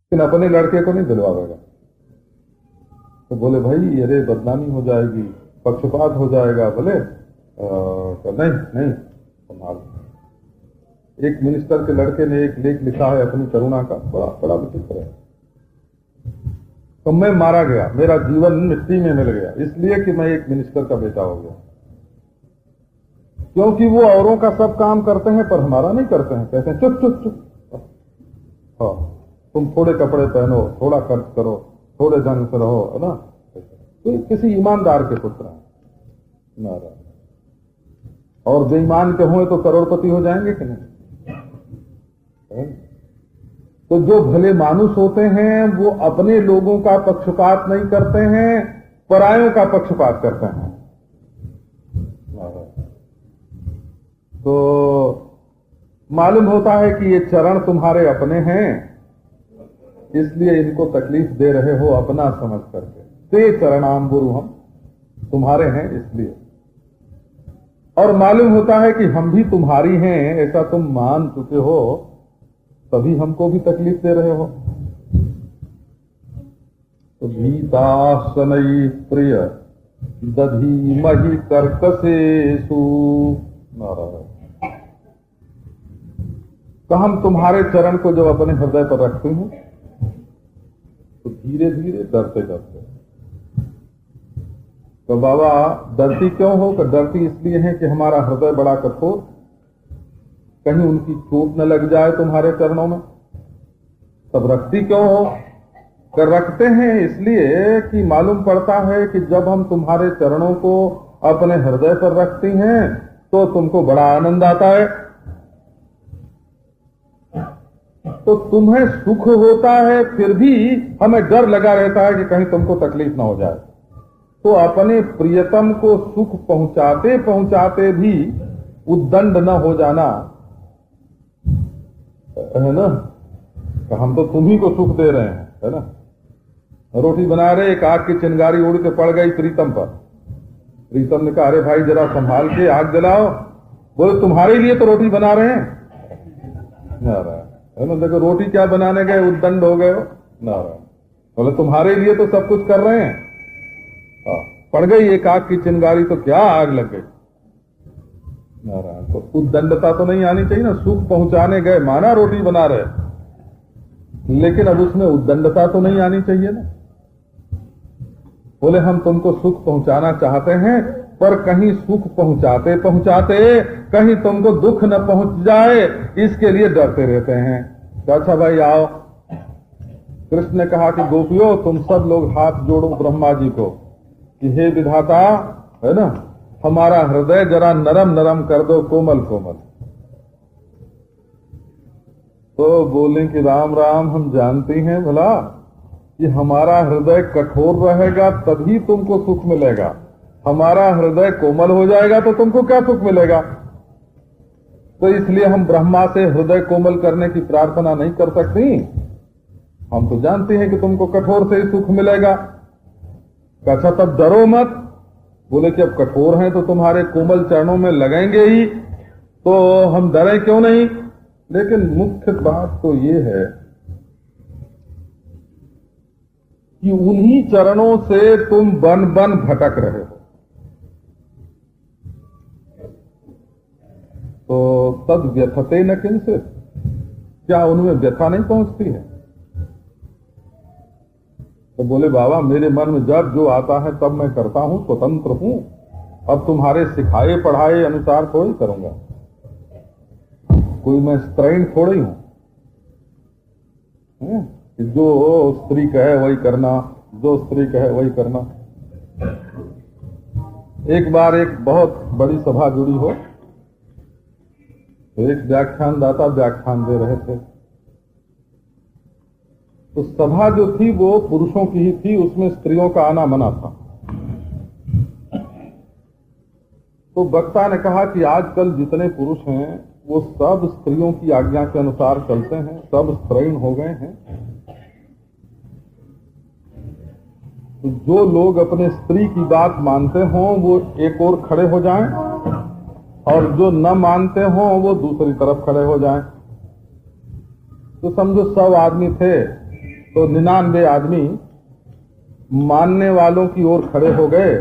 लेकिन अपने लड़के को नहीं दिलवाएगा। तो बोले भाई अरे बदनामी हो जाएगी, पक्षपात हो जाएगा। बोले तो नहीं नहीं संभाल। एक मिनिस्टर के लड़के ने एक लेख लिखा है अपनी करुणा का, बड़ा बड़ा विचित्र है। तो मैं मारा गया, मेरा जीवन मिट्टी में मिल गया इसलिए कि मैं एक मिनिस्टर का बेटा हो गया, क्योंकि वो औरों का सब काम करते हैं पर हमारा नहीं करते हैं। कहते हैं चुप चुप चुप, हाँ तुम थोड़े कपड़े पहनो, थोड़ा खर्च करो, थोड़े ढंग से रहो, है ना। तो किसी ईमानदार के पुत्र हैं नारायण, और बेईमान के हों तो करोड़पति हो जाएंगे कि नहीं। तो जो भले मानुष होते हैं वो अपने लोगों का पक्षपात नहीं करते हैं, परायों का पक्षपात करते हैं। तो मालूम होता है कि ये चरण तुम्हारे अपने हैं, इसलिए इनको तकलीफ दे रहे हो अपना समझ करके। ते चरणाम्बुरु, हम तुम्हारे हैं इसलिए। और मालूम होता है कि हम भी तुम्हारी हैं, ऐसा तुम मान चुके हो, तभी हमको भी तकलीफ दे रहे हो। तो भीताशनई प्रिय दधीमहि कर्कशेषु, तो हम तुम्हारे चरण को जब अपने हृदय पर रखते हैं तो धीरे धीरे डरते डरते। तो बाबा डरती क्यों हो? कि डरती इसलिए है कि हमारा हृदय बड़ा कठोर, कहीं उनकी चोट न लग जाए तुम्हारे चरणों में। तब रखती क्यों हो? कर रखते हैं इसलिए कि मालूम पड़ता है कि जब हम तुम्हारे चरणों को अपने हृदय पर रखती हैं तो तुमको बड़ा आनंद आता है, तो तुम्हें सुख होता है, फिर भी हमें डर लगा रहता है कि कहीं तुमको तकलीफ ना हो जाए। तो अपने प्रियतम को सुख पहुंचाते पहुंचाते भी उद्दंड न हो जाना, है ना। तो हम तो तुम्ही को सुख दे रहे हैं, है ना। रोटी बना रहे, एक आग की चिंगारी उड़ के पड़ गई प्रीतम पर। प्रीतम ने कहा अरे भाई जरा संभाल के आग जलाओ। बोले तुम्हारे लिए तो रोटी बना रहे हैं। है ना, देखो रोटी क्या बनाने गए, उद्दंड हो गए हो। नारायण बोले तुम्हारे लिए तो सब कुछ कर रहे हैं। पड़ गई एक आग की चिंगारी तो क्या आग लग गई। नारायण तो उद्दंडता तो नहीं आनी चाहिए ना। सुख पहुंचाने गए, माना रोटी बना रहे, लेकिन अब उसमें उद्दंडता तो नहीं आनी चाहिए ना। बोले हम तुमको सुख पहुंचाना चाहते हैं, पर कहीं सुख पहुंचाते पहुंचाते कहीं तुमको दुख न पहुंच जाए, इसके लिए डरते रहते हैं। तो अच्छा भाई आओ। कृष्ण ने कहा कि गोपियों तुम सब लोग हाथ जोड़ो ब्रह्मा जी को कि हे विधाता, है ना, हमारा हृदय जरा नरम नरम कर दो, कोमल कोमल। तो बोले कि राम राम, हम जानती हैं भला कि हमारा हृदय कठोर रहेगा तभी तुमको सुख मिलेगा, हमारा हृदय कोमल हो जाएगा तो तुमको क्या सुख मिलेगा। तो इसलिए हम ब्रह्मा से हृदय कोमल करने की प्रार्थना नहीं कर सकती। हम तो जानते हैं कि तुमको कठोर से ही सुख मिलेगा। अच्छा तब डरो मत। बोले कि अब कठोर हैं तो तुम्हारे कोमल चरणों में लगेंगे ही, तो हम डरे क्यों नहीं। लेकिन मुख्य बात तो ये है कि उन्हीं चरणों से तुम बन बन भटक रहे हो। तो तद व्यथते न किंचित, क्या उनमें व्यथा नहीं पहुंचती है। तो बोले बाबा मेरे मन में जब जो आता है तब मैं करता हूं, स्वतंत्र हूं। अब तुम्हारे सिखाए पढ़ाए अनुसार थोड़ी करूंगा, कोई मैं स्त्रीण थोड़ी हूं। जो स्त्री कहे वही करना, जो स्त्री कहे वही करना। एक बार एक बहुत बड़ी सभा जुड़ी हो, तो एक व्याख्यानदाता व्याख्यान दे रहे थे। तो सभा जो थी वो पुरुषों की ही थी, उसमें स्त्रियों का आना मना था। तो वक्ता ने कहा कि आजकल जितने पुरुष हैं वो सब स्त्रियों की आज्ञा के अनुसार चलते हैं, सब स्त्रीण हो गए हैं। तो जो लोग अपने स्त्री की बात मानते हों वो एक ओर खड़े हो जाएं, और जो न मानते हों वो दूसरी तरफ खड़े हो जाएं। तो समझो 100 आदमी थे, तो 99 आदमी मानने वालों की ओर खड़े हो गए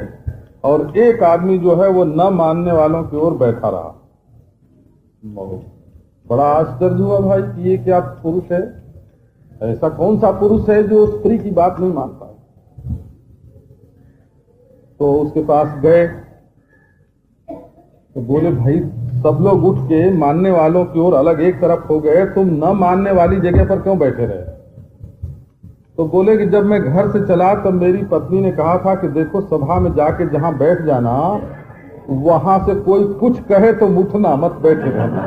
और एक आदमी जो है वो न मानने वालों की ओर बैठा रहा। बड़ा आश्चर्य हुआ भाई कि ये क्या पुरुष है, ऐसा कौन सा पुरुष है जो स्त्री की बात नहीं मानता। तो उसके पास गए तो बोले भाई सब लोग उठ के मानने वालों की ओर अलग एक तरफ हो गए, तुम न मानने वाली जगह पर क्यों बैठे रहे? तो बोले कि जब मैं घर से चला तब मेरी पत्नी ने कहा था कि देखो सभा में जाके जहां बैठ जाना वहां से कोई कुछ कहे तो उठना मत, बैठे रहना।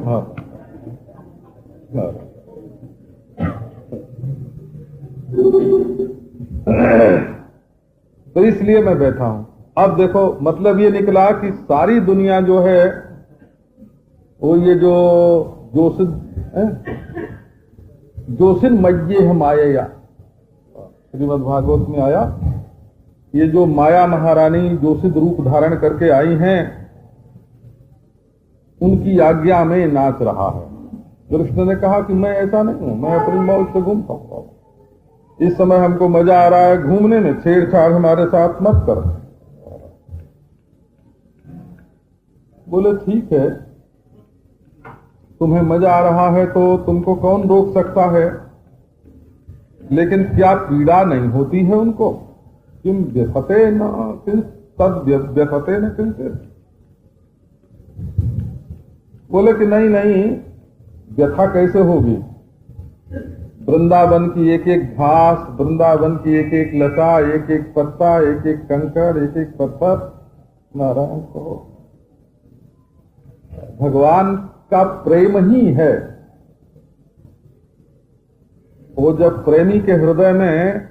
हाँ। हाँ। तो इसलिए मैं बैठा हूं। अब देखो मतलब ये निकला कि सारी दुनिया जो है वो ये जो ज्योतिर्मय्ये है माया, श्रीमद् भागवत में आया, ये जो माया महारानी ज्योतिष रूप धारण करके आई हैं उनकी आज्ञा में नाच रहा है। कृष्ण ने कहा कि मैं ऐसा नहीं हूं, मैं अपनी मौज से घूमता हूं, इस समय हमको मजा आ रहा है घूमने में, छेड़छाड़ हमारे साथ मत कर। बोले ठीक है, तुम्हें मजा आ रहा है तो तुमको कौन रोक सकता है, लेकिन क्या पीड़ा नहीं होती है उनको? किम व्यथते न तद व्यथते न किंचित। बोले कि नहीं नहीं, व्यथा कैसे होगी? वृंदावन की एक एक घास, वृंदावन की एक एक लता, एक एक पत्ता, एक एक कंकड़, एक एक पत्थर, नारायण को भगवान का प्रेम ही है। वो जब प्रेमी के हृदय में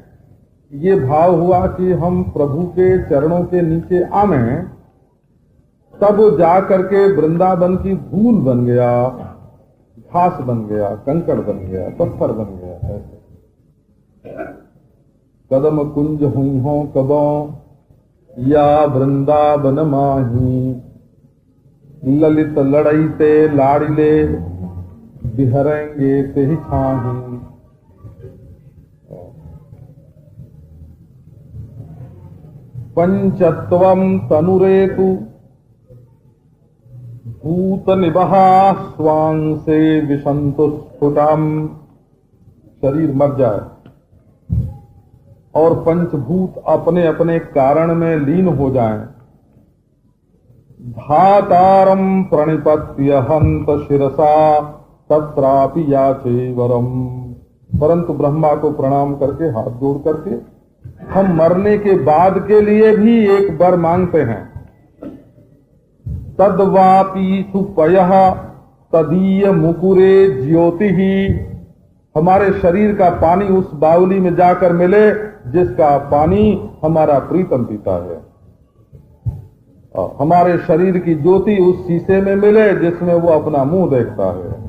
ये भाव हुआ कि हम प्रभु के चरणों के नीचे आवे, तब वो जा करके वृंदावन की धूल बन गया, घास बन गया, कंकड़ बन गया, पत्थर बन गया। ऐसे कदम कुंज हुई हो कबो या वृंदावन माही, ललित लड़ाईते लाड़िले बिहरेंगे ते ही छाही। पंचत्वम तनुरेतु भूत निबहा स्वांसे विशंतु स्फुटम। शरीर मर जाए और पंचभूत अपने अपने कारण में लीन हो जाएं, धातारम प्रणिपत्य हंत शिरसा तत्रापि याचे वरम। परंतु ब्रह्मा को प्रणाम करके हाथ जोड़ करके हम मरने के बाद के लिए भी एक वर मांगते हैं। तद्वापि सुपयः तदीय मुकुरे ज्योति ही। हमारे शरीर का पानी उस बावली में जाकर मिले जिसका पानी हमारा प्रीतम पीता है, और हमारे शरीर की ज्योति उस शीशे में मिले जिसमें वो अपना मुंह देखता है।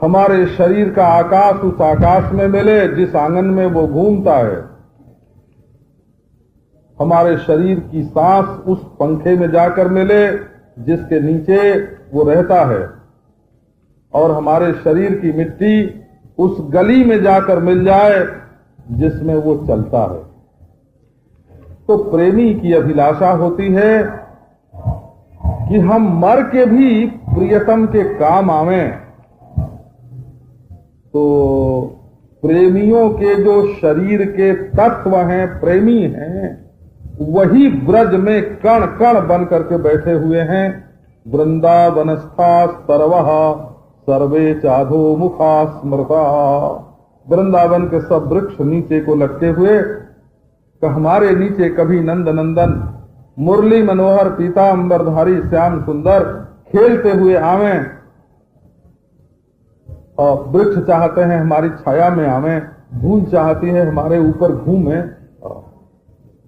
हमारे शरीर का आकाश उस आकाश में मिले जिस आंगन में वो घूमता है। हमारे शरीर की सांस उस पंखे में जाकर मिले जिसके नीचे वो रहता है, और हमारे शरीर की मिट्टी उस गली में जाकर मिल जाए जिसमें वो चलता है। तो प्रेमी की अभिलाषा होती है कि हम मर के भी प्रियतम के काम आवें। तो प्रेमियों के जो शरीर के तत्व हैं, प्रेमी हैं, वही ब्रज में कण कण बन करके बैठे हुए हैं। वृंदावनस्था सर्वः सर्वे चाधो मुखा स्मृता। वृंदावन के सब वृक्ष नीचे को लटके हुए, हमारे नीचे कभी नंद नंदन मुरली मनोहर पीतांबरधारी श्याम सुंदर खेलते हुए आवें, और वृक्ष चाहते हैं हमारी छाया में आवें, धूल चाहती है हमारे ऊपर घूमें,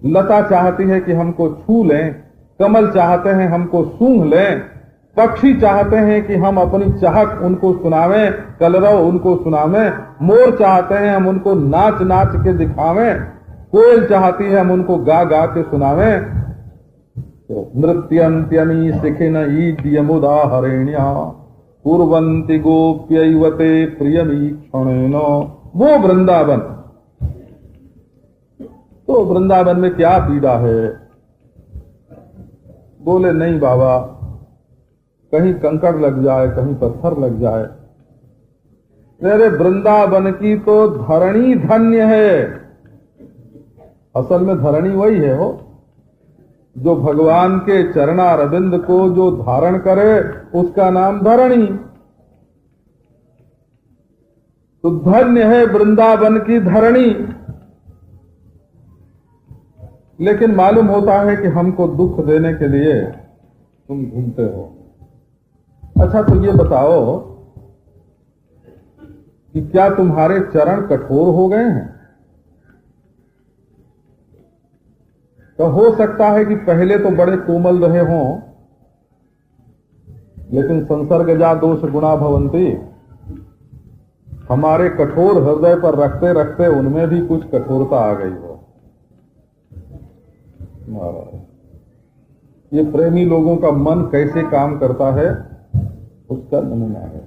लता चाहती है कि हमको छू लें, कमल चाहते हैं हमको सूंघ लें, पक्षी चाहते हैं कि हम अपनी चाहत उनको सुनावें, कलरव उनको सुनावें, मोर चाहते हैं हम उनको नाच नाच के दिखावें, कोयल चाहती है हम उनको गा गा के सुनावें। तो नृत्यंत्यमी सिखिन ईद यमुदाहरेण्या कुर्वन्ति गोप्यैवते प्रियमीक्षणेन। वो वृंदावन, तो वृंदावन में क्या पीड़ा है? बोले नहीं बाबा, कहीं कंकड़ लग जाए, कहीं पत्थर लग जाए। अरे वृंदावन की तो धरणी धन्य है। असल में धरणी वही है हो जो भगवान के चरणारविंद को जो धारण करे उसका नाम धरणी। तो धन्य है वृंदावन की धरणी। लेकिन मालूम होता है कि हमको दुख देने के लिए तुम घूमते हो। अच्छा तो ये बताओ कि क्या तुम्हारे चरण कठोर हो गए हैं? तो हो सकता है कि पहले तो बड़े कोमल रहे हों, लेकिन संसर्गजा दोष गुणा भवंती, हमारे कठोर हृदय पर रखते रखते उनमें भी कुछ कठोरता आ गई हो। ये प्रेमी लोगों का मन कैसे काम करता है उसका नमूना है।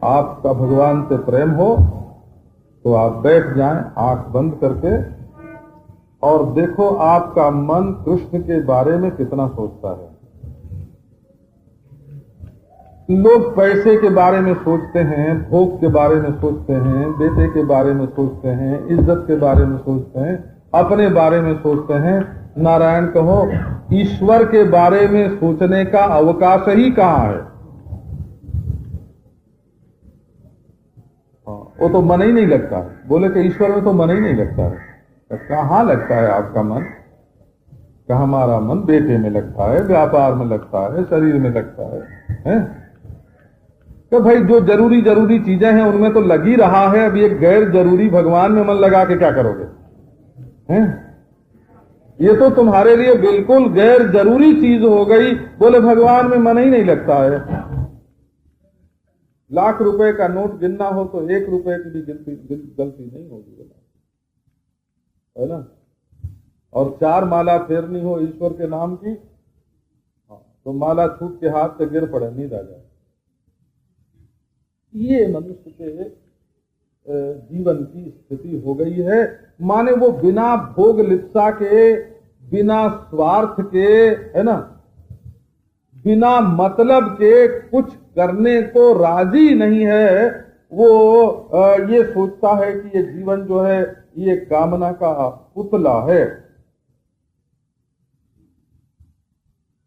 आपका भगवान से प्रेम हो तो आप बैठ जाएं आंख बंद करके और देखो आपका मन कृष्ण के बारे में कितना सोचता है। लोग पैसे के बारे में सोचते हैं, भोग के बारे में सोचते हैं, बेटे के बारे में सोचते हैं, इज्जत के बारे में सोचते हैं, अपने बारे में सोचते हैं। नारायण कहो, ईश्वर के बारे में सोचने का अवकाश ही कहाँ है? वो तो मन ही नहीं लगता है। बोले कि ईश्वर में तो मन ही नहीं लगता है। कहाँ लगता है आपका मन? कहा हमारा मन बेटे में लगता है, व्यापार में लगता है, शरीर में लगता है? तो भाई जो जरूरी जरूरी चीजें हैं उनमें तो लग ही रहा है। अब ये गैर जरूरी भगवान में मन लगा के क्या करोगे? हैं? ये तो तुम्हारे लिए बिल्कुल गैर जरूरी चीज हो गई। बोले भगवान में मन ही नहीं लगता है। लाख रुपए का नोट गिनना हो तो 1 रुपए की भी गलती नहीं होगी, है ना? और 4 माला फेरनी हो ईश्वर के नाम की, तो माला छूट के हाथ से गिर पड़े, नींद आ जाए। ये मनुष्य के जीवन की स्थिति हो गई है। माने वो बिना भोग लिप्सा के, बिना स्वार्थ के, है ना, बिना मतलब के कुछ करने को राजी नहीं है। वो ये सोचता है कि ये जीवन जो है ये कामना का पुतला है।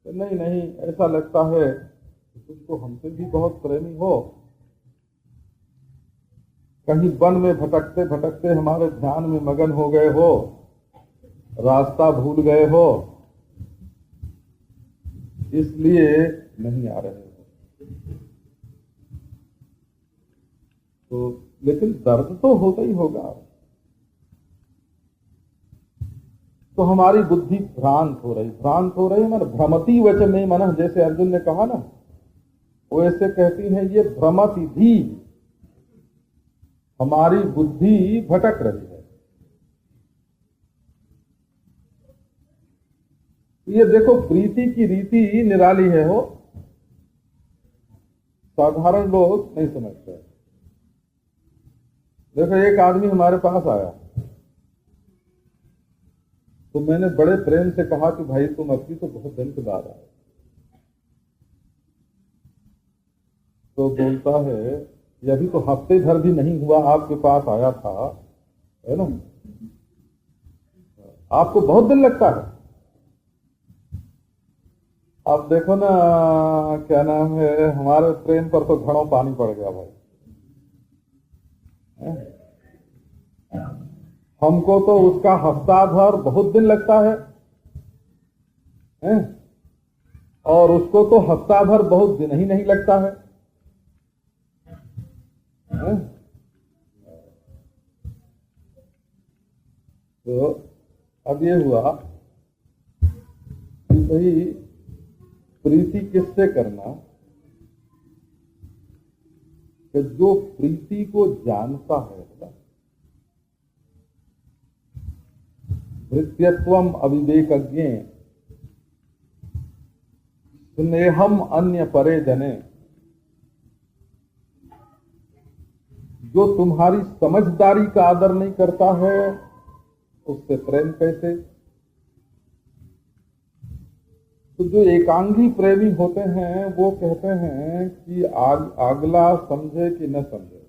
तो नहीं नहीं, ऐसा लगता है कि तुम तो हमसे भी बहुत प्रेमी हो। कहीं वन में भटकते भटकते हमारे ध्यान में मगन हो गए हो, रास्ता भूल गए हो, इसलिए नहीं आ रहे हो। तो लेकिन दर्द तो होता ही होगा। तो हमारी बुद्धि भ्रांत हो रही मन भ्रमति वचने मन, जैसे अर्जुन ने कहा ना, वो ऐसे कहती है ये भ्रमति धी, हमारी बुद्धि भटक रही है। ये देखो प्रीति की रीति निराली है हो, साधारण लोग नहीं समझते। देखो एक आदमी हमारे पास आया तो मैंने बड़े प्रेम से कहा कि भाई तुम अभी तो बहुत दिन के बाद आए। तो बोलता है ये अभी तो हफ्ते भर भी नहीं हुआ आपके पास आया था, है ना, आपको बहुत दिन लगता है। अब देखो ना, क्या नाम है, हमारे प्रेम पर तो घड़ों पानी पड़ गया भाई। हमको तो उसका हफ्ता भर बहुत दिन लगता है, और उसको तो हफ्ता भर बहुत दिन ही नहीं लगता है। तो अब ये हुआ कि भाई प्रीति किससे करना, कि जो प्रीति को जानता है। भृत्यत्वम अविवेकज्ञ स्नेहम अन्य परे जने, जो तुम्हारी समझदारी का आदर नहीं करता है उससे प्रेम कैसे? तो जो एकांगी प्रेमी होते हैं वो कहते हैं कि अगला समझे कि न समझे,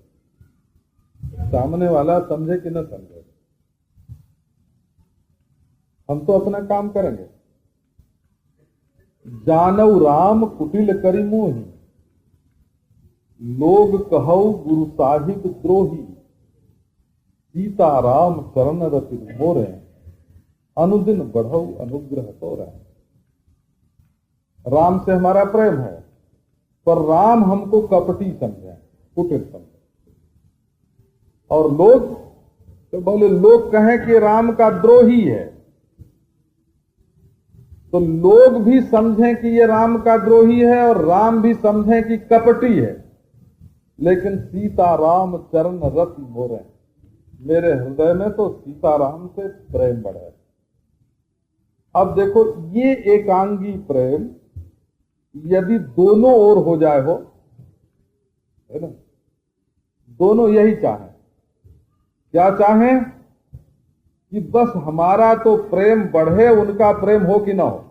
सामने वाला समझे कि न समझे, हम तो अपना काम करेंगे। जानऊ राम कुटिल करी मोही, लोग कहऊ गुरु साहिब द्रोही, सीता राम चरण रति मोरे, अनुदिन बढ़ऊ अनुग्रह तो रहे। राम से हमारा प्रेम है, पर राम हमको कपटी समझे, कुटिल समझे। और लोग तो बोले, लोग कहें कि राम का द्रोही है, तो लोग भी समझें कि ये राम का द्रोही है और राम भी समझें कि कपटी है, लेकिन सीता राम चरण रति मोरे, मेरे हृदय में तो सीता राम से प्रेम बढ़े। अब देखो, ये एकांगी प्रेम यदि दोनों ओर हो जाए हो, है ना, दोनों यही चाहें, क्या चाहें कि बस हमारा तो प्रेम बढ़े, उनका प्रेम हो कि ना हो।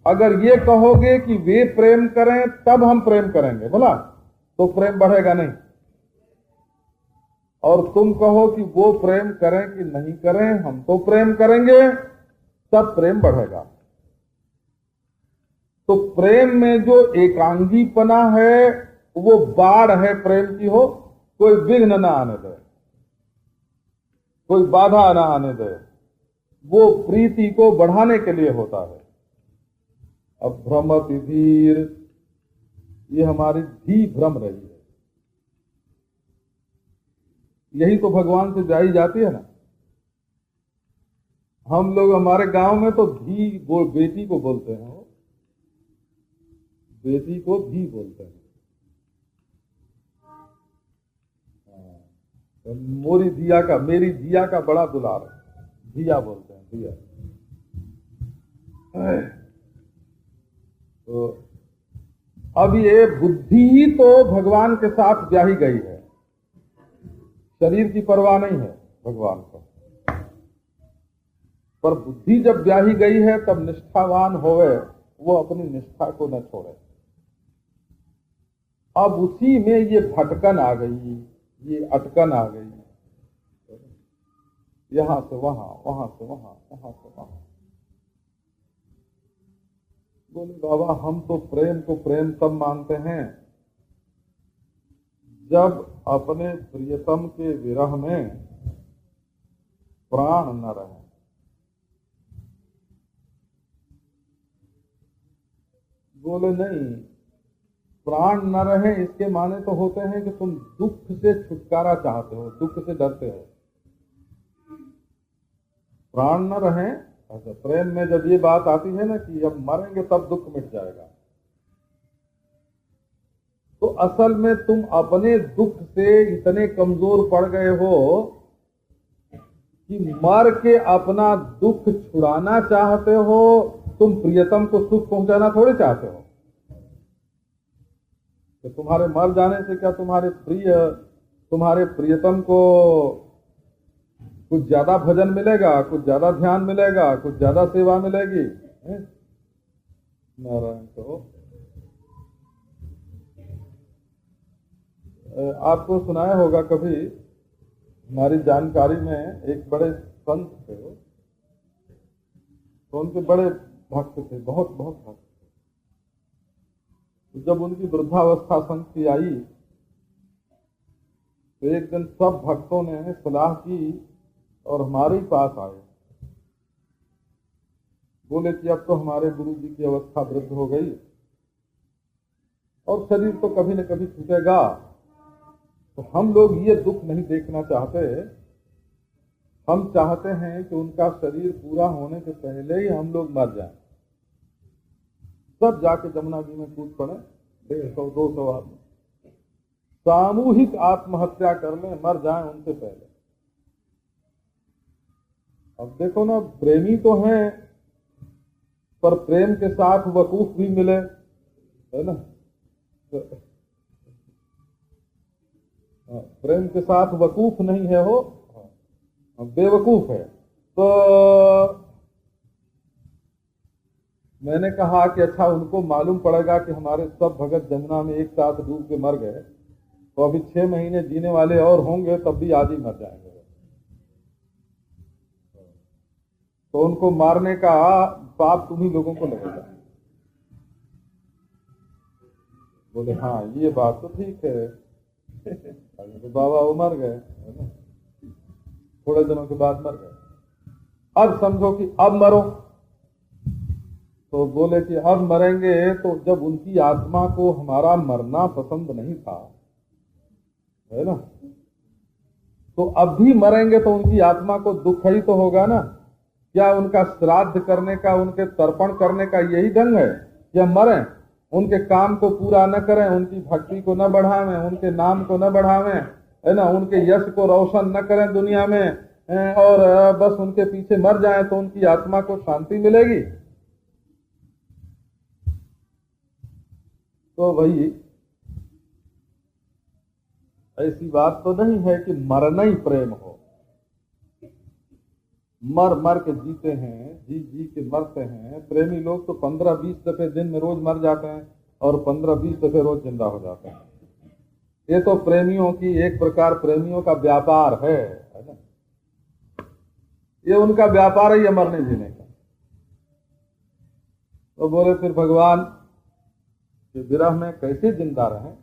अगर ये कहोगे कि वे प्रेम करें तब हम प्रेम करेंगे, बोला, तो प्रेम बढ़ेगा नहीं। और तुम कहो कि वो प्रेम करें कि नहीं करें, हम तो प्रेम करेंगे, तब प्रेम बढ़ेगा। तो प्रेम में जो एकांगीपना है वो बाढ़ है प्रेम की, हो कोई विघ्न ना आने दे, कोई बाधा ना आने दे, वो प्रीति को बढ़ाने के लिए होता है। अब भ्रमति धीर, ये हमारी धी भ्रम रही है, यही तो भगवान से जाई जाती है ना। हम लोग हमारे गांव में तो धी बेटी को बोलते हैं, बेटी को धी बोलते हैं। तो मोरी धिया का, मेरी धिया का बड़ा दुलार है, धिया बोलते हैं, धिया। तो अब ये बुद्धि ही तो भगवान के साथ ब्याही गई है, शरीर की परवाह नहीं है भगवान को। पर बुद्धि जब ब्याही गई है तब निष्ठावान होवे, वो अपनी निष्ठा को न छोड़े। अब उसी में ये भटकन आ गई, ये अटकन आ गई, यहां से वहां, वहां से वहां, वहां से वहां। बोले बाबा, हम तो प्रेम को प्रेम तब मानते हैं जब अपने प्रियतम के विरह में प्राण न रहे। बोले नहीं, प्राण न रहे इसके माने तो होते हैं कि तुम दुख से छुटकारा चाहते हो, दुख से डरते हो। प्राण न रहे, अच्छा, प्रेम में जब ये बात आती है ना कि अब मरेंगे तब दुख मिट जाएगा, तो असल में तुम अपने दुख से इतने कमजोर पड़ गए हो कि मर के अपना दुख छुड़ाना चाहते हो। तुम प्रियतम को सुख पहुंचाना थोड़े चाहते हो। तो तुम्हारे मर जाने से क्या तुम्हारे प्रियतम को कुछ ज्यादा भजन मिलेगा, कुछ ज्यादा ध्यान मिलेगा, कुछ ज्यादा सेवा मिलेगी? नारायण। तो आपको सुनाया होगा कभी, हमारी जानकारी में एक बड़े संत थे, तो उनके बड़े भक्त थे, बहुत बहुत भक्त थे। तो जब उनकी वृद्धावस्था संत की आई तो एक दिन सब भक्तों ने सलाह की और हमारे ही पास आए। बोले कि अब तो हमारे गुरु जी की अवस्था वृद्ध हो गई और शरीर तो कभी न कभी छूटेगा, तो हम लोग ये दुख नहीं देखना चाहते। हम चाहते हैं कि उनका शरीर पूरा होने से पहले ही हम लोग मर जाएं, सब जाके जमुना जी में कूद पड़े, 150-200 आदमी सामूहिक आत्महत्या कर लें, मर जाएं उनसे पहले। अब देखो ना, प्रेमी तो हैं पर प्रेम के साथ वकूफ भी मिले, है ना। प्रेम के साथ वकूफ नहीं है, हो बेवकूफ है। तो मैंने कहा कि अच्छा, उनको मालूम पड़ेगा कि हमारे सब भगत जमुना में एक साथ डूब के मर गए, तो अभी 6 महीने जीने वाले और होंगे, तब भी आज ही मर जाएंगे। तो उनको मारने का पाप तुम्ही लोगों को लगेगा। बोले हाँ, ये बात तो ठीक है। तो बाबा वो मर गए, है ना, थोड़े दिनों के बाद मर गए। अब समझो कि अब मरो। तो बोले कि अब मरेंगे, तो जब उनकी आत्मा को हमारा मरना पसंद नहीं था, है ना, तो अब भी मरेंगे तो उनकी आत्मा को दुख ही तो होगा ना। क्या उनका श्राद्ध करने का, उनके तर्पण करने का यही ढंग है? या मरें, उनके काम को पूरा न करें, उनकी भक्ति को न बढ़ावें, उनके नाम को न बढ़ावें, है ना, उनके यश को रोशन न करें दुनिया में, और बस उनके पीछे मर जाएं, तो उनकी आत्मा को शांति मिलेगी? तो भाई ऐसी बात तो नहीं है कि मरना ही प्रेम हो। मर मर के जीते हैं, जी जी के मरते हैं। प्रेमी लोग तो 15-20 दफे दिन में रोज मर जाते हैं और 15-20 दफे रोज जिंदा हो जाते हैं। ये तो प्रेमियों की एक प्रकार, प्रेमियों का व्यापार है ना। ये उनका व्यापार है, ये मरने जीने का। तो बोले फिर भगवान कि विरह में कैसे जिंदा रहें?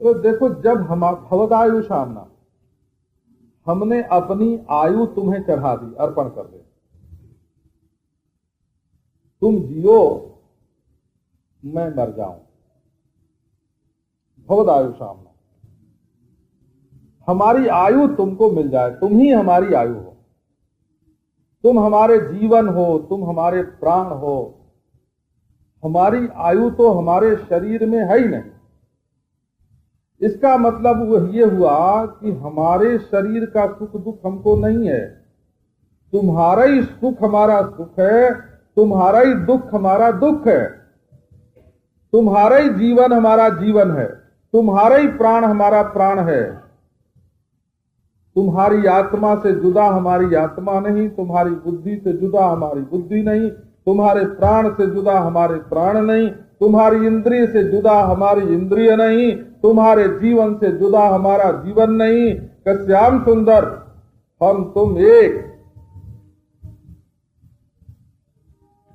तो देखो, जब हम भवदायु सामना, हमने अपनी आयु तुम्हें चढ़ा दी, अर्पण कर दी, तुम जियो मैं मर जाऊं, भवदायु सामना, हमारी आयु तुमको मिल जाए, तुम ही हमारी आयु हो, तुम हमारे जीवन हो, तुम हमारे प्राण हो। हमारी आयु तो हमारे शरीर में है ही नहीं। इसका मतलब ये हुआ कि हमारे शरीर का सुख दुख हमको नहीं है। तुम्हारा ही सुख हमारा सुख है, तुम्हारा ही दुख हमारा दुख है, तुम्हारा ही जीवन हमारा जीवन है, तुम्हारा ही प्राण हमारा प्राण है। तुम्हारी आत्मा से जुदा हमारी आत्मा नहीं, तुम्हारी बुद्धि से जुदा हमारी बुद्धि नहीं, तुम्हारे प्राण से जुदा हमारे प्राण नहीं, तुम्हारी इंद्रिय से जुदा हमारी इंद्रिय नहीं, तुम्हारे जीवन से जुदा हमारा जीवन नहीं। कश्याम सुंदर, हम तुम एक।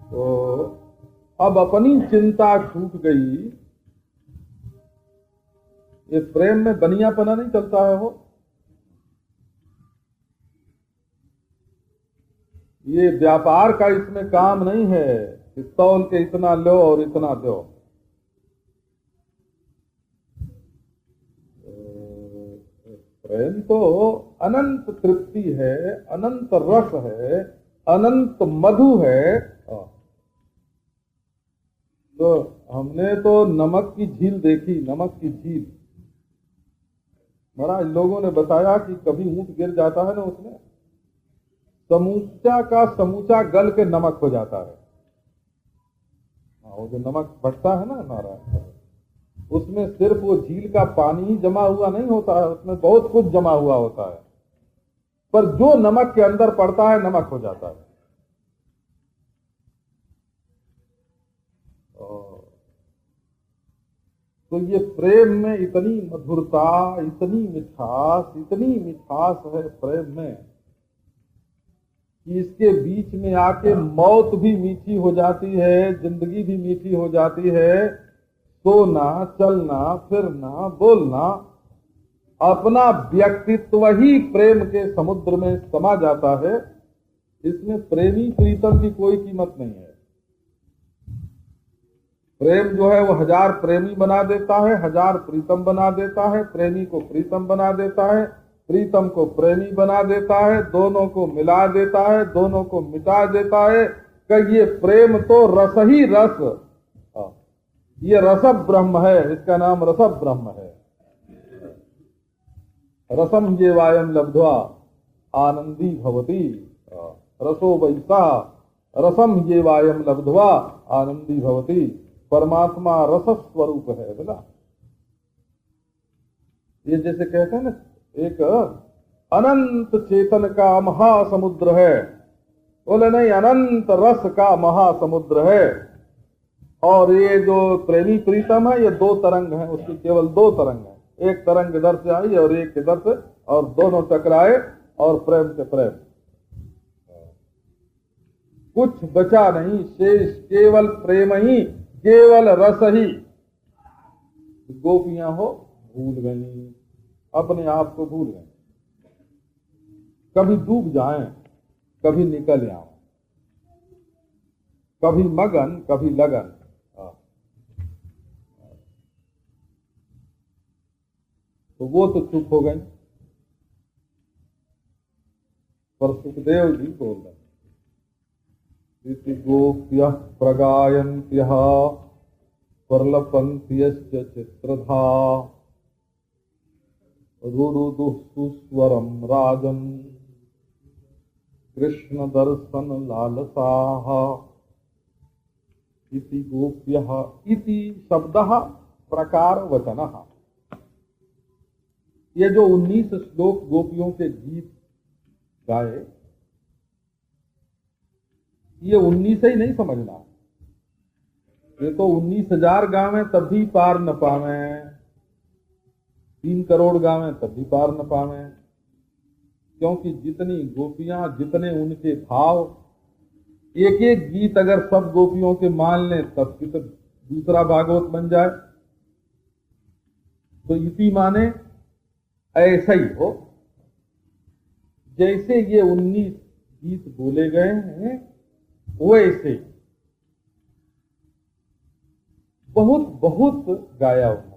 तो अब अपनी चिंता छूट गई। ये प्रेम में बनियापना नहीं चलता है, हो ये व्यापार का इसमें काम नहीं है कि तौल के इतना लो और इतना दो। प्रेम तो अनंत तृप्ति है, अनंत रस है, अनंत मधु है। तो हमने तो नमक की झील देखी, नमक की झील। बड़ा लोगों ने बताया कि कभी ऊंट गिर जाता है ना, उसमें समूचा का समूचा गल के नमक हो जाता है। वो जो नमक बटता है ना हमारा, उसमें सिर्फ वो झील का पानी ही जमा हुआ नहीं होता है, उसमें बहुत कुछ जमा हुआ होता है। पर जो नमक के अंदर पड़ता है, नमक हो जाता है। तो ये प्रेम में इतनी मधुरता, इतनी मिठास है प्रेम में कि इसके बीच में आके मौत भी मीठी हो जाती है, जिंदगी भी मीठी हो जाती है। सोना, चलना, फिरना, बोलना, अपना व्यक्तित्व ही प्रेम के समुद्र में समा जाता है। इसमें प्रेमी प्रीतम की कोई कीमत नहीं है। प्रेम जो है वो 1000 प्रेमी बना देता है, 1000 प्रीतम बना देता है, प्रेमी को प्रीतम बना देता है, प्रीतम को प्रेमी बना देता है, दोनों को मिला देता है, दोनों को मिटा देता है। कि ये प्रेम तो रस ही रस, ये रस ब्रह्म है, इसका नाम रस ब्रह्म है। रसम ये वायम लब्ध्वा आनंदी भवती, रसो वैसा रसम ये वायम लब्ध्वा आनंदी भवती। परमात्मा रस स्वरूप है बोला। ये जैसे कहते हैं ना, एक अनंत चेतन का महासमुद्र है, बोले नहीं, अनंत रस का महासमुद्र है। और ये जो प्रेमी प्रीतम है, ये दो तरंग हैं, उसकी केवल दो तरंग है, एक तरंग इधर से आई और एक इधर से, और दोनों टकराए और प्रेम से प्रेम, कुछ बचा नहीं शेष, केवल प्रेम ही, केवल रस ही। गोपियां हो भूल गई, अपने आप को भूल गई, कभी डूब जाएं, कभी निकल आए, कभी मगन कभी लगन। तो वो तो चुप हो गई। पर सुखदेव जी बोल रहे, इति गोप्यः प्रगायन्त्यः प्रलपन्त्यश्च चित्रधा रुरुदुः सुस्वरं राजन् कृष्ण दर्शन लालसाः। इति गोप्यः, इति शब्दः प्रकार वचनः। ये जो 19 श्लोक गोपियों के गीत गाए, ये 19 ही नहीं समझना, ये तो 19,000 गावे तब भी पार न पावे, 3 करोड़ गावे तब भी पार न पावे। क्योंकि जितनी गोपियां, जितने उनके भाव, एक एक गीत अगर सब गोपियों के मान लें तब कि तो दूसरा भागवत बन जाए। तो इति माने ऐसा ही हो, जैसे ये 19 गीत बोले गए हैं वैसे बहुत बहुत गाया उन्होंने।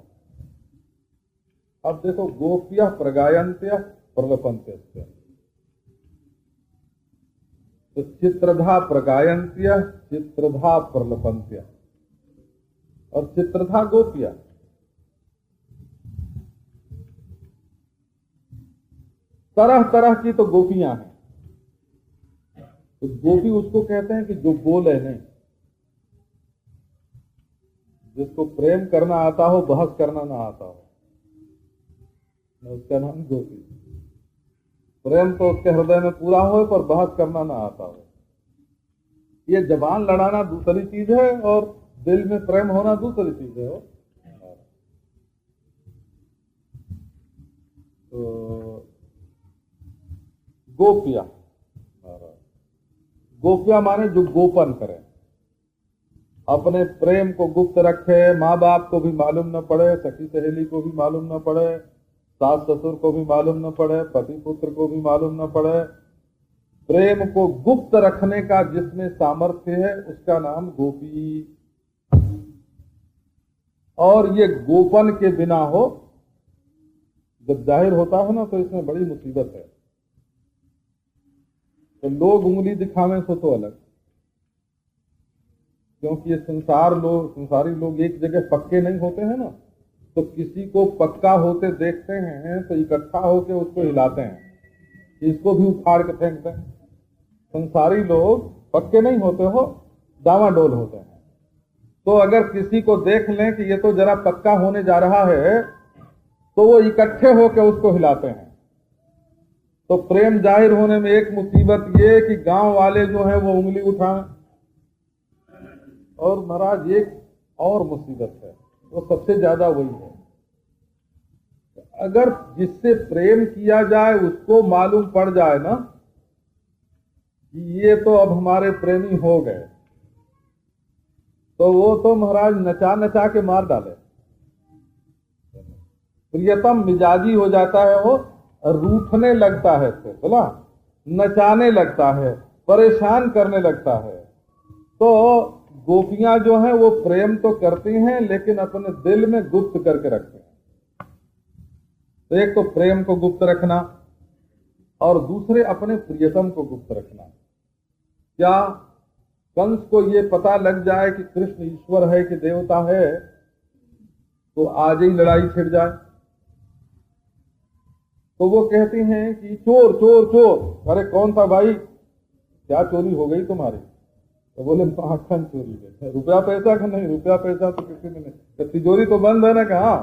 अब देखो, गोपियां प्रगायन्त्य प्रलपन्त्य, तो चित्रधा प्रगायन्त्य चित्रधा प्रलपन्त्य, और चित्रधा गोपियां। तरह तरह की तो गोपियां हैं। तो गोपी उसको कहते हैं कि जो बोले नहीं, जिसको प्रेम करना आता हो, बहस करना ना आता हो, उसका नाम गोपी। प्रेम तो उसके हृदय में पूरा हो पर बहस करना ना आता हो। ये जबान लड़ाना दूसरी चीज है और दिल में प्रेम होना दूसरी चीज है। तो गोपिया, गोपिया माने जो गोपन करे, अपने प्रेम को गुप्त रखे, माँ बाप को भी मालूम न पड़े, सखी सहेली को भी मालूम न पड़े, सास ससुर को भी मालूम न पड़े, पति पुत्र को भी मालूम न पड़े। प्रेम को गुप्त रखने का जिसमें सामर्थ्य है उसका नाम गोपी। और ये गोपन के बिना हो, जब जाहिर होता है ना, तो इसमें बड़ी मुसीबत है। तो लोग उंगली दिखावे सो तो अलग, क्योंकि ये संसारी लोग एक जगह पक्के नहीं होते हैं ना, तो किसी को पक्का होते देखते हैं तो इकट्ठा होकर उसको हिलाते हैं, इसको भी उखाड़ के फेंकते हैं। संसारी लोग पक्के नहीं होते हो, डावाडोल होते हैं। तो अगर किसी को देख लें कि ये तो जरा पक्का होने जा रहा है, तो वो इकट्ठे होकर उसको हिलाते हैं। तो प्रेम जाहिर होने में एक मुसीबत ये कि गांव वाले जो हैं वो उंगली उठाएं, और महाराज एक और मुसीबत है, वो सबसे ज्यादा वही है। अगर जिससे प्रेम किया जाए उसको मालूम पड़ जाए ना कि ये तो अब हमारे प्रेमी हो गए, तो वो तो महाराज नचा नचा के मार डाले। प्रियतम मिजाजी हो जाता है, वो रूठने लगता है, बोला नचाने लगता है, परेशान करने लगता है। तो गोपियां जो हैं वो प्रेम तो करती हैं लेकिन अपने दिल में गुप्त करके रखते हैं। तो एक तो प्रेम को गुप्त रखना और दूसरे अपने प्रियतम को गुप्त रखना। क्या कंस को ये पता लग जाए कि कृष्ण ईश्वर है कि देवता है, तो आज ही लड़ाई छिड़ जाए। तो वो कहती हैं कि चोर चोर चोर। अरे कौन था भाई, क्या चोरी हो गई तुम्हारी? तो बोले माखन चोरी है। रुपया पैसा का नहीं, रुपया पैसा तो किसी ने नहीं, तो तिजोरी तो बंद है ना। कहा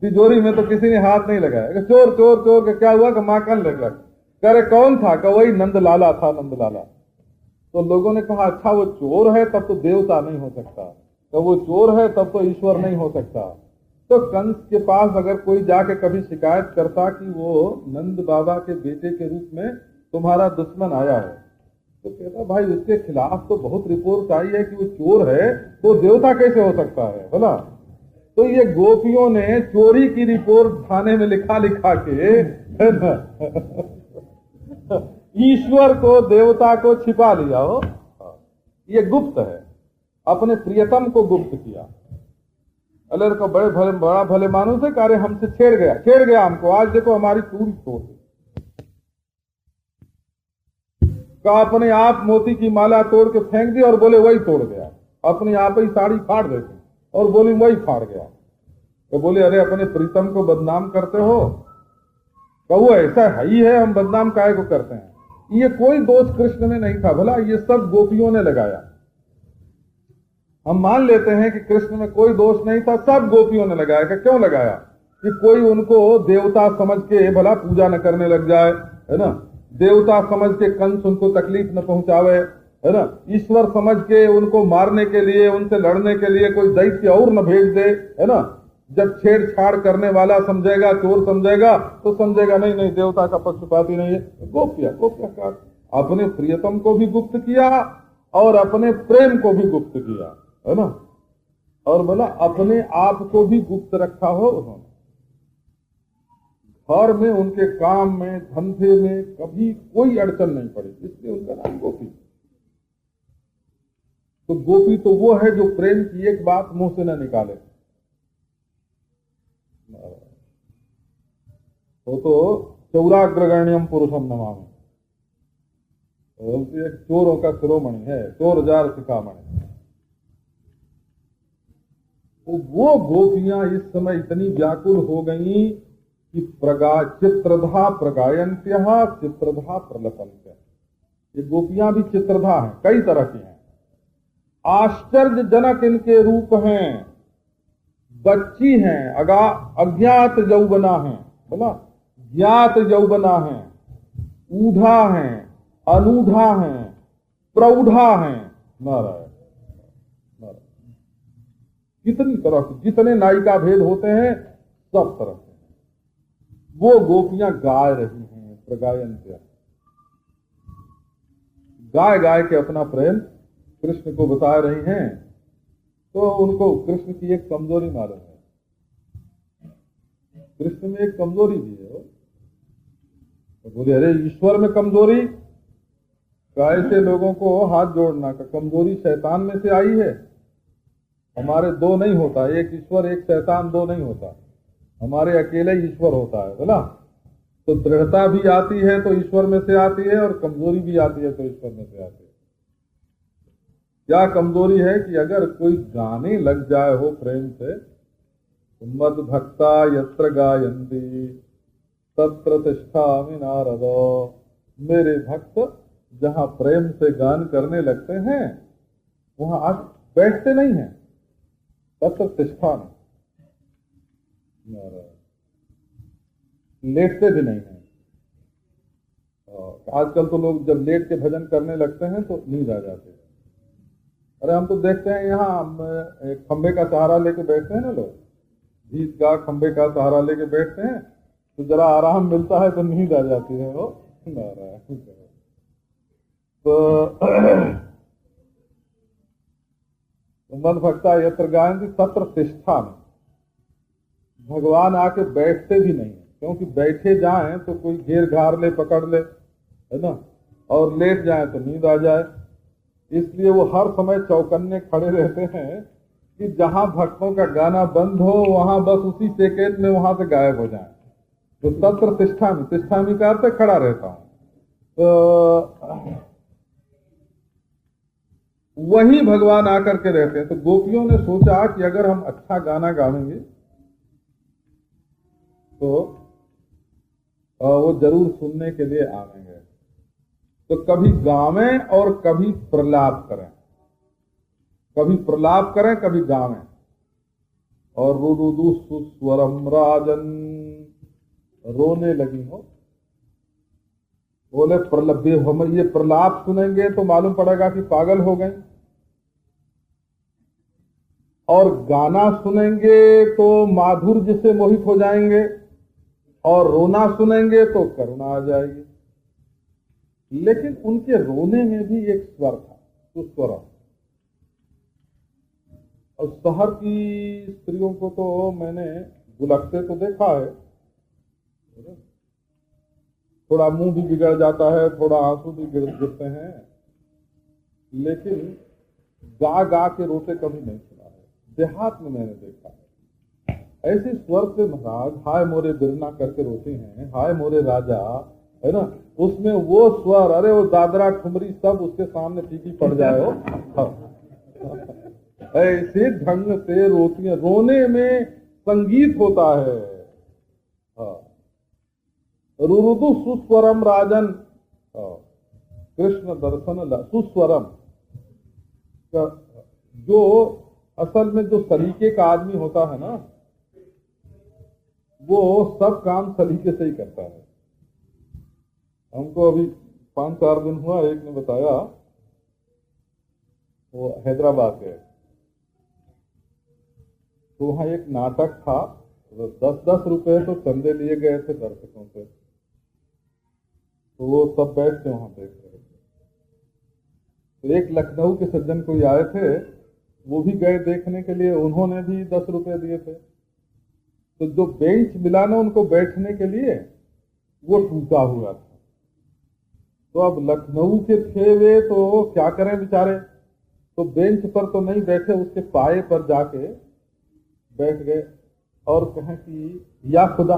तिजोरी में तो किसी ने हाथ नहीं लगाया। चोर चोर चोर के क्या हुआ कि माखन लग कह रहे कौन था? कि वही नंदलाला था, नंदलाला। तो लोगों ने कहा अच्छा वो चोर है तब तो देवता नहीं हो सकता, तो वो चोर है तब तो ईश्वर नहीं हो सकता। तो कंस के पास अगर कोई जाके कभी शिकायत करता कि वो नंद बाबा के बेटे के रूप में तुम्हारा दुश्मन आया है, तो कहता भाई उसके खिलाफ तो बहुत रिपोर्ट आई है कि वो चोर है, तो देवता कैसे हो सकता है बोला। तो ये गोपियों ने चोरी की रिपोर्ट थाने में लिखा लिखा के, है ना, ईश्वर को देवता को छिपा लिया हो। ये गुप्त है, अपने प्रियतम को गुप्त किया। अरे को बड़े भले बड़ा भले मानुस है, कार्य हमसे छेड़ गया हमको, आज देखो हमारी पूरी तोड़ का अपने आप मोती की माला तोड़ के फेंक दी और बोले वही तोड़ गया, अपने आप ही साड़ी फाड़ देते और बोली वही फाड़ गया। तो बोले अरे अपने प्रीतम को बदनाम करते हो? कहो ऐसा है ही है, हम बदनाम काहे को करते हैं। ये कोई दोष कृष्ण में नहीं था, भला ये सब गोपियों ने लगाया। हम मान लेते हैं कि कृष्ण में कोई दोष नहीं था, सब गोपियों ने लगाया। कि क्यों लगाया? कि कोई उनको देवता समझ के भला पूजा न करने लग जाए, है ना, देवता समझ के कंस उनको तकलीफ न पहुंचावे, है ना, ईश्वर समझ के उनको मारने के लिए, उनसे लड़ने के लिए कोई दैत्य और न भेज दे, है ना। जब छेड़छाड़ करने वाला समझेगा, चोर समझेगा, तो समझेगा नहीं नहीं देवता का पक्षपाती नहीं है। गोपिया का अपने प्रियतम को भी गुप्त किया और अपने प्रेम को भी गुप्त किया, है ना, और बोला अपने आप को भी गुप्त रखा हो उन्होंने। घर में उनके काम में धंधे में कभी कोई अड़चन नहीं पड़ी, इसलिए उनका नाम गोपी। तो गोपी तो वो है जो प्रेम की एक बात मुंह से न निकाले। तो चौराग्रगण्यम पुरुषम नमामि, चोरों का शिरोमणि है, चोर जार शिखामणि। तो वो गोपियां इस समय इतनी व्याकुल हो गई कि चित्रधा प्रगायन्त्यः चित्रधा प्रलपन्त्यः। ये गोपियां भी चित्रधा हैं, कई तरह की हैं, आश्चर्यजनक इनके रूप हैं, बच्ची हैं, अज्ञात यौवना हैं, बोला ज्ञात यौवना हैं, ऊढ़ा हैं, अनूढ़ा हैं, प्रौढ़ा हैं। नारायण कितनी तरह के, जितने नायिका भेद होते हैं सब तरह के वो गोपियां गाय रही हैं। प्रगायन्त्यः गाय गाय के अपना प्रेम कृष्ण को बता रही हैं। तो उनको कृष्ण की एक कमजोरी मालूम है, कृष्ण में एक कमजोरी भी है। तो बोले अरे ईश्वर में कमजोरी? कैसे लोगों को हाथ जोड़ना का कमजोरी शैतान में से आई है? हमारे दो नहीं होता, एक ईश्वर एक शैतान, दो नहीं होता, हमारे अकेले ईश्वर होता है, बोला। तो दृढ़ता भी आती है तो ईश्वर में से आती है, और कमजोरी भी आती है तो ईश्वर में से आती है। क्या कमजोरी है कि अगर कोई गाने लग जाए हो प्रेम से, मद भक्ता यत्र गायन्ति तत्र तिष्ठामि नारद। मेरे भक्त जहां प्रेम से गान करने लगते हैं वहां आज बैठते नहीं हैं, तत्र तिष्ठामि, लेटते भी नहीं हैं। आजकल तो लोग जब लेट के भजन करने लगते हैं तो नींद आ जाती है। अरे हम तो देखते हैं यहाँ खंबे का सहारा लेके बैठते हैं ना लोग, भीत का खंबे का सहारा लेके बैठते हैं, तो जरा आराम मिलता है तो नींद आ जाती है वो। तो मन भक्ता यत्र गायन्ति तत्र तिष्ठामि, भगवान आके बैठते भी नहीं है, क्योंकि बैठे जाएं तो कोई घेर घार ले, पकड़ ले, है ना, और लेट जाए तो नींद आ जाए। इसलिए वो हर समय चौकन्ने खड़े रहते हैं कि जहां भक्तों का गाना बंद हो वहां बस उसी सेकेंड में वहां से गायब हो जाए। तो तत्र तिष्ठामि, तिष्ठामि का अर्थ खड़ा रहता हूं। तो वही भगवान आकर के रहते हैं। तो गोपियों ने सोचा कि अगर हम अच्छा गाना गावेंगे तो वो जरूर सुनने के लिए आवेंगे। तो कभी गावें और कभी प्रलाप करें, कभी प्रलाप करें, कभी गावें। और रुरुदु सुस्वरम राजन, रोने लगी हो। बोले हम ये प्रलाप सुनेंगे तो मालूम पड़ेगा कि पागल हो गए, और गाना सुनेंगे तो माधुर्य से मोहित हो जाएंगे, और रोना सुनेंगे तो करुणा आ जाएगी। लेकिन उनके रोने में भी एक स्वर था, सुस्वरम। और शहर की स्त्रियों को तो मैंने बुलकते तो देखा है, थोड़ा मुंह भी बिगड़ जाता है, थोड़ा आंसू भी गिरते हैं, लेकिन गा गा के रोते कभी नहीं सुना है। देहात में मैंने देखा है ऐसे स्वर से महाराज हाय मोरे बिरना करके रोते हैं, हाय मोरे राजा, है ना, उसमें वो स्वर, अरे वो दादरा ठुमरी सब उसके सामने फीकी पड़ जाए हो। ऐसे ढंग से रोती हैं, रोने में संगीत होता है। रुरुदु सुस्वरम राजन, कृष्ण दर्शन सुस्वरम, जो असल में जो सलीके का आदमी होता है ना, वो सब काम सलीके से ही करता है। हमको अभी 5-4 दिन हुआ, एक ने बताया, वो हैदराबाद गए तो वहां एक नाटक था, 10-10 रुपए तो चंदे लिए गए थे दर्शकों से, तो वो सब बैठ के वहां देख रहे थे। तो एक लखनऊ के सज्जन कोई आए थे, वो भी गए देखने के लिए, उन्होंने भी 10 रुपए दिए थे। तो जो बेंच मिला ना उनको बैठने के लिए, वो टूटा हुआ था। तो अब लखनऊ के थे वे, तो क्या करें बेचारे, तो बेंच पर तो नहीं बैठे, उसके पाए पर जाके बैठ गए और कहें कि या खुदा,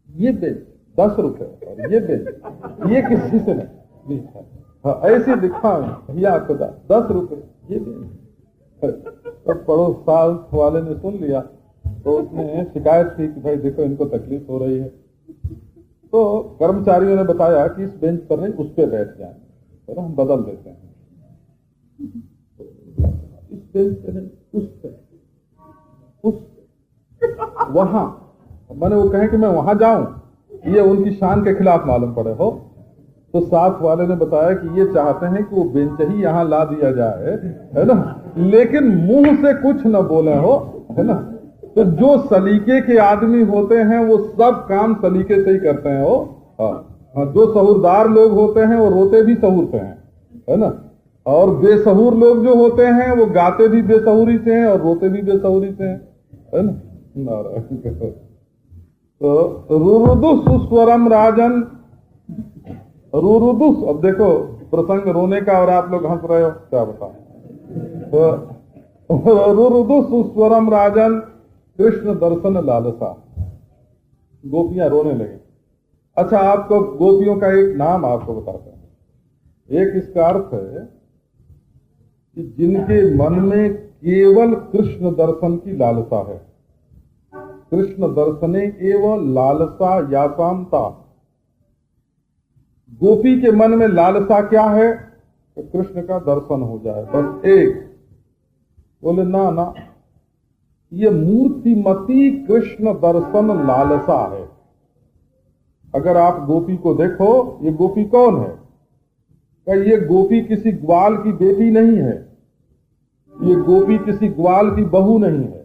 ये बेंच 10 रुपए और ये बेंच ये किसी से नहीं, हाँ, ऐसे दिखा, या खुदा 10 रुपए ये बेंच। तो पड़ोस वाले ने सुन लिया, तो उसने शिकायत की कि भाई देखो इनको तकलीफ हो रही है। तो कर्मचारियों ने बताया कि इस बेंच पर नहीं, उस पर बैठ जाए, तो हम बदल देते हैं, इस बेंच पर नहीं, उस पर, वहां मैंने वो कहे कि मैं वहां जाऊं, ये उनकी शान के खिलाफ मालूम पड़े हो। तो साथ वाले ने बताया कि ये चाहते हैं कि वो बेंच ही यहां ला दिया जाए, है ना, लेकिन मुंह से कुछ न बोले हो, है ना। तो जो सलीके के आदमी होते हैं वो सब काम सलीके से ही करते हैं हो। हाँ, जो सहूरदार लोग होते हैं वो रोते भी सहूर से हैं, है ना, और बेसहूर लोग जो होते हैं वो गाते भी बेसहूरी से हैं और रोते भी बेसहूरी से हैं, है ना। तो रुरुदु सुस्वरम राजन, रुरुदु, अब देखो प्रसंग रोने का और आप लोग हंस रहे हो, क्या बताओ। तो रुरुदु सुस्वरम राजन, कृष्ण दर्शन लालसा, गोपियां रोने लगी। अच्छा, आपको गोपियों का एक नाम आपको बताते हैं। एक इसका अर्थ है कि जिनके मन में केवल कृष्ण दर्शन की लालसा है, कृष्ण दर्शने एवं लालसा यासामता। गोपी के मन में लालसा क्या है कि कृष्ण का दर्शन हो जाए, बस एक। बोले ना ना, ये मूर्तिमती कृष्ण दर्शन लालसा है। अगर आप गोपी को देखो, ये गोपी कौन है, क्या ये गोपी किसी ग्वाल की बेटी नहीं है, ये गोपी किसी ग्वाल की बहू नहीं है,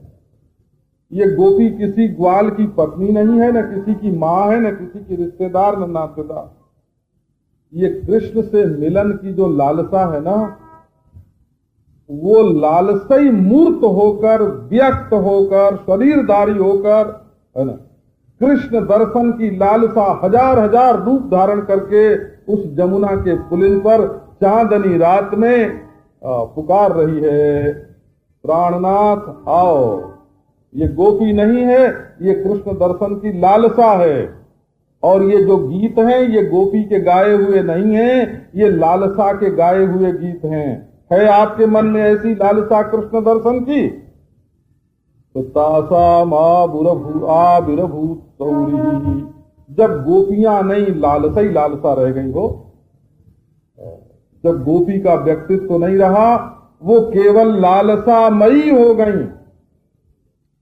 ये गोपी किसी ग्वाल की पत्नी नहीं है, न किसी की माँ है, न किसी की रिश्तेदार, न नातेदार। ये कृष्ण से मिलन की जो लालसा है ना, वो लालसा ही मूर्त होकर, व्यक्त होकर, शरीरधारी होकर, है ना, कृष्ण दर्शन की लालसा हजार हजार रूप धारण करके उस जमुना के पुलिन पर चांदनी रात में पुकार रही है, प्राणनाथ आओ। ये गोपी नहीं है, ये कृष्ण दर्शन की लालसा है। और ये जो गीत हैं ये गोपी के गाए हुए नहीं हैं, ये लालसा के गाए हुए गीत हैं। है आपके मन में ऐसी लालसा कृष्ण दर्शन की, तो तासा आविर्भूत सौरी, जब गोपियां नहीं, लालसा ही लालसा रह गई हो, जब गोपी का व्यक्तित्व नहीं रहा, वो केवल लालसामयी हो गई,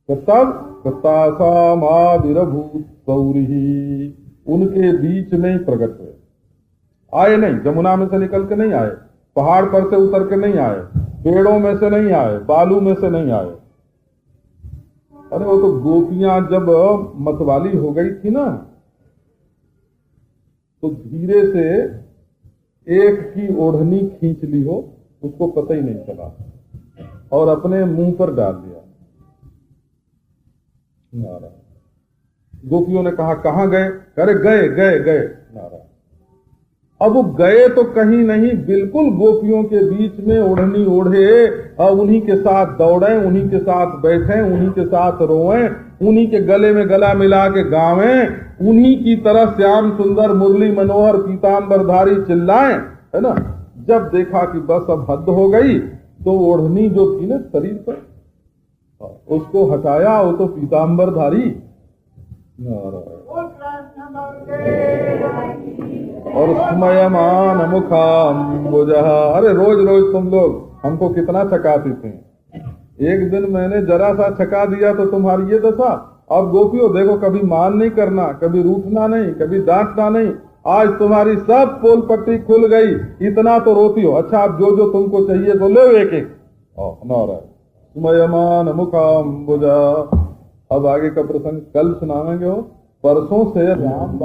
तो तब कृतासामाविरभूत सौरिही, उनके बीच में ही प्रकट हुए। आए नहीं, जमुना में से निकल के नहीं आए, पहाड़ पर से उतर के नहीं आए, पेड़ों में से नहीं आए, बालू में से नहीं आए। अरे वो तो गोपियां जब मतवाली हो गई थी ना, तो धीरे से एक की ओढ़नी खींच ली हो, उसको पता ही नहीं चला, और अपने मुंह पर डाल दिया। नारायण। गोपियों ने कहा कहां गए? अरे गए गए गए। नारायण। अब वो गए तो कहीं नहीं, बिल्कुल गोपियों के बीच में ओढ़नी ओढ़े और उन्हीं के साथ दौड़े, उन्हीं के साथ बैठे, उन्हीं के साथ रोएं, उन्हीं के गले में गला मिला के गावें, उन्हीं की तरह श्याम सुंदर मुरली मनोहर पीतांबरधारी चिल्लाएं, है ना। जब देखा कि बस अब हद हो गई, तो ओढ़नी जो थी ना शरीर पर, उसको हटाया, वो तो पीतांबरधारी। और स्मयमान मुखाम्बुजः। अरे रोज रोज तुम लोग हमको कितना चकाती थी, एक दिन मैंने जरा सा चका दिया तो तुम्हारी ये दशा। अब गोपियों देखो, कभी मान नहीं करना, कभी रूठना नहीं, कभी डांटना नहीं। आज तुम्हारी सब पोल पट्टी खुल गई, इतना तो रोती हो। अच्छा, अब जो जो तुमको चाहिए तो ले एक एक। नारायण। स्मयमान मुखाम्बुजा। अब आगे का प्रसंग कल सुनाएंगे हो, परसों से राम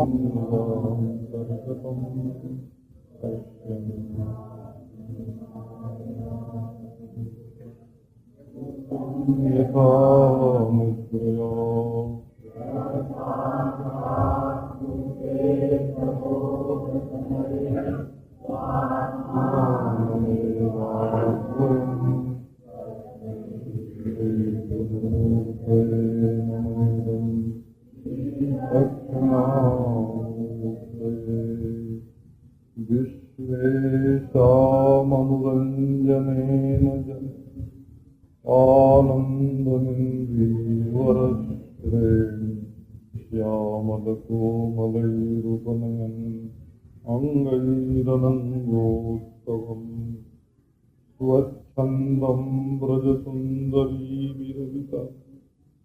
विश्वेशामनुरञ्जनेन जन आनन्दनिन्दिवरश्रेण श्यामलकोमलैरुपनयन् अङ्गैरनङ्गोत्सवम् स्वच्छन्दं व्रजसुन्दरी विरहिता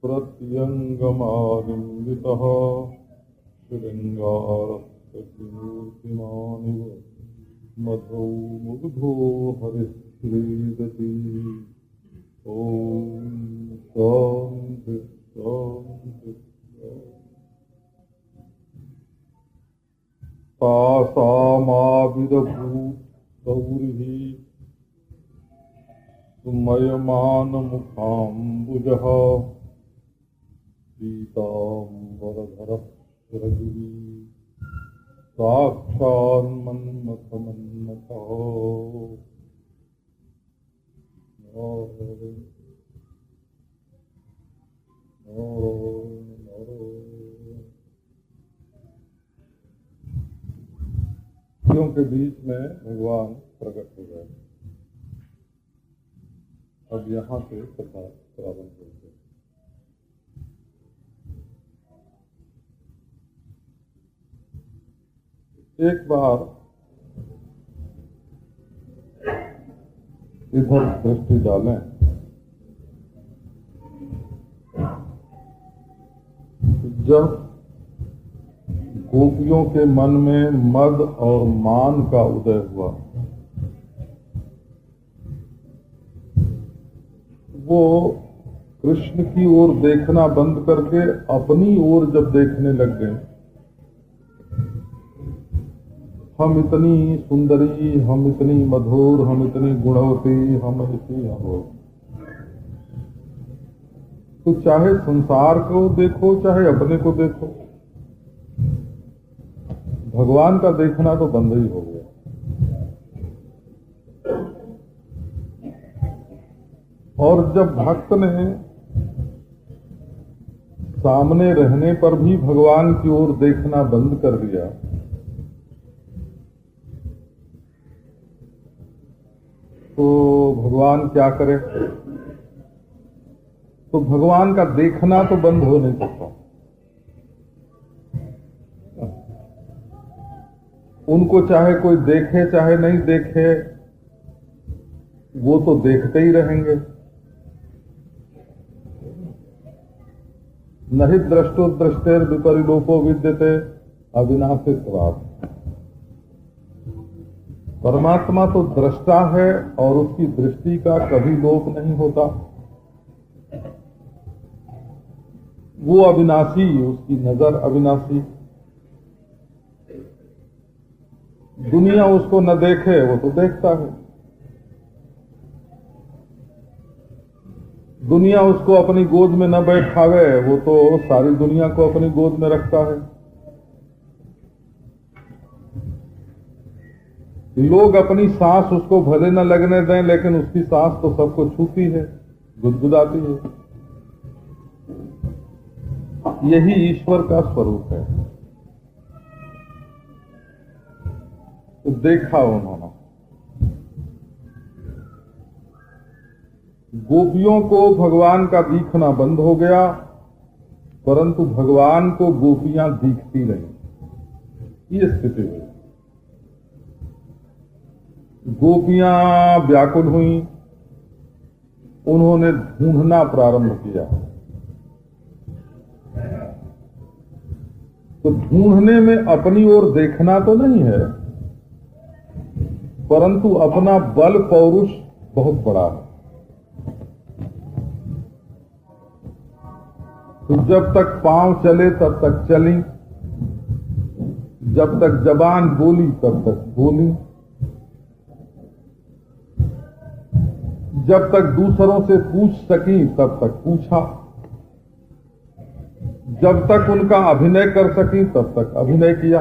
प्रत्यङ्गमालिङ्गितः शृङ्गारस्तूर्तिमानिव मधौ मुग्धो हरिश्रीदति। ॐ शान्ति शान्ति। तासामाविरभूत सौरिः सुमयमानमुखाम्बुजः पीताम्बरधरः शिरगिरि साक्षान्मन्मथमन्मथः। के बीच में भगवान प्रकट हो गए। अब यहाँ से कथा प्रारंभ होती है। एक बार इधर दृष्टि डालें, जब गोपियों के मन में मद और मान का उदय हुआ, वो कृष्ण की ओर देखना बंद करके अपनी ओर जब देखने लग गए, हम इतनी सुंदरी, हम इतनी मधुर, हम इतनी गुणवती, हम ऐसी हो, तो चाहे संसार को देखो चाहे अपने को देखो, भगवान का देखना तो बंद ही हो गया। और जब भक्त ने सामने रहने पर भी भगवान की ओर देखना बंद कर दिया, तो भगवान क्या करे? तो भगवान का देखना तो बंद हो नहीं सकता। उनको चाहे कोई देखे चाहे नहीं देखे, वो तो देखते ही रहेंगे। नहि द्रष्टो दृष्टेर विपरिलोपो विद्यते अविनाशित्वात्। परमात्मा तो दृष्टा है और उसकी दृष्टि का कभी लोप नहीं होता। वो अविनाशी, उसकी नजर अविनाशी। दुनिया उसको न देखे वो तो देखता है, दुनिया उसको अपनी गोद में न बैठावे वो तो सारी दुनिया को अपनी गोद में रखता है। लोग अपनी सांस उसको भले न लगने दें लेकिन उसकी सांस तो सबको छूती है, गुदगुदाती है। यही ईश्वर का स्वरूप है। तो देखा उन्होंने, गोपियों को भगवान का दिखना बंद हो गया, परंतु भगवान को गोपियां दिखती रही। ये स्थिति हुई। गोपियां व्याकुल हुई, उन्होंने ढूंढना प्रारंभ किया। तो ढूंढने में अपनी ओर देखना तो नहीं है, परंतु अपना बल पौरुष बहुत बड़ा है। तो जब तक पांव चले तब तक चली, जब तक जबान बोली तब तक बोली, जब तक दूसरों से पूछ सकी तब तक पूछा, जब तक उनका अभिनय कर सकी तब तक अभिनय किया।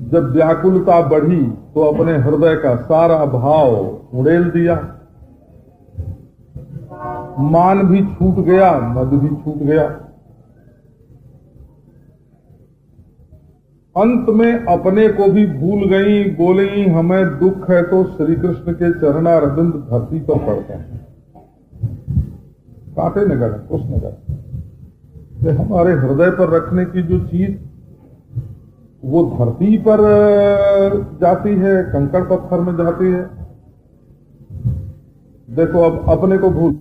जब व्याकुलता बढ़ी तो अपने हृदय का सारा भाव उड़ेल दिया। मान भी छूट गया, मद भी छूट गया। अंत में अपने को भी भूल गई, बोली हमें दुख है तो श्री कृष्ण के चरणारविंद धरती पर पड़ते हैं। कांटे न गए, कुछ न गए। हमारे हृदय पर रखने की जो चीज वो धरती पर जाती है, कंकड़ पत्थर में जाती है। देखो अब अपने को भूल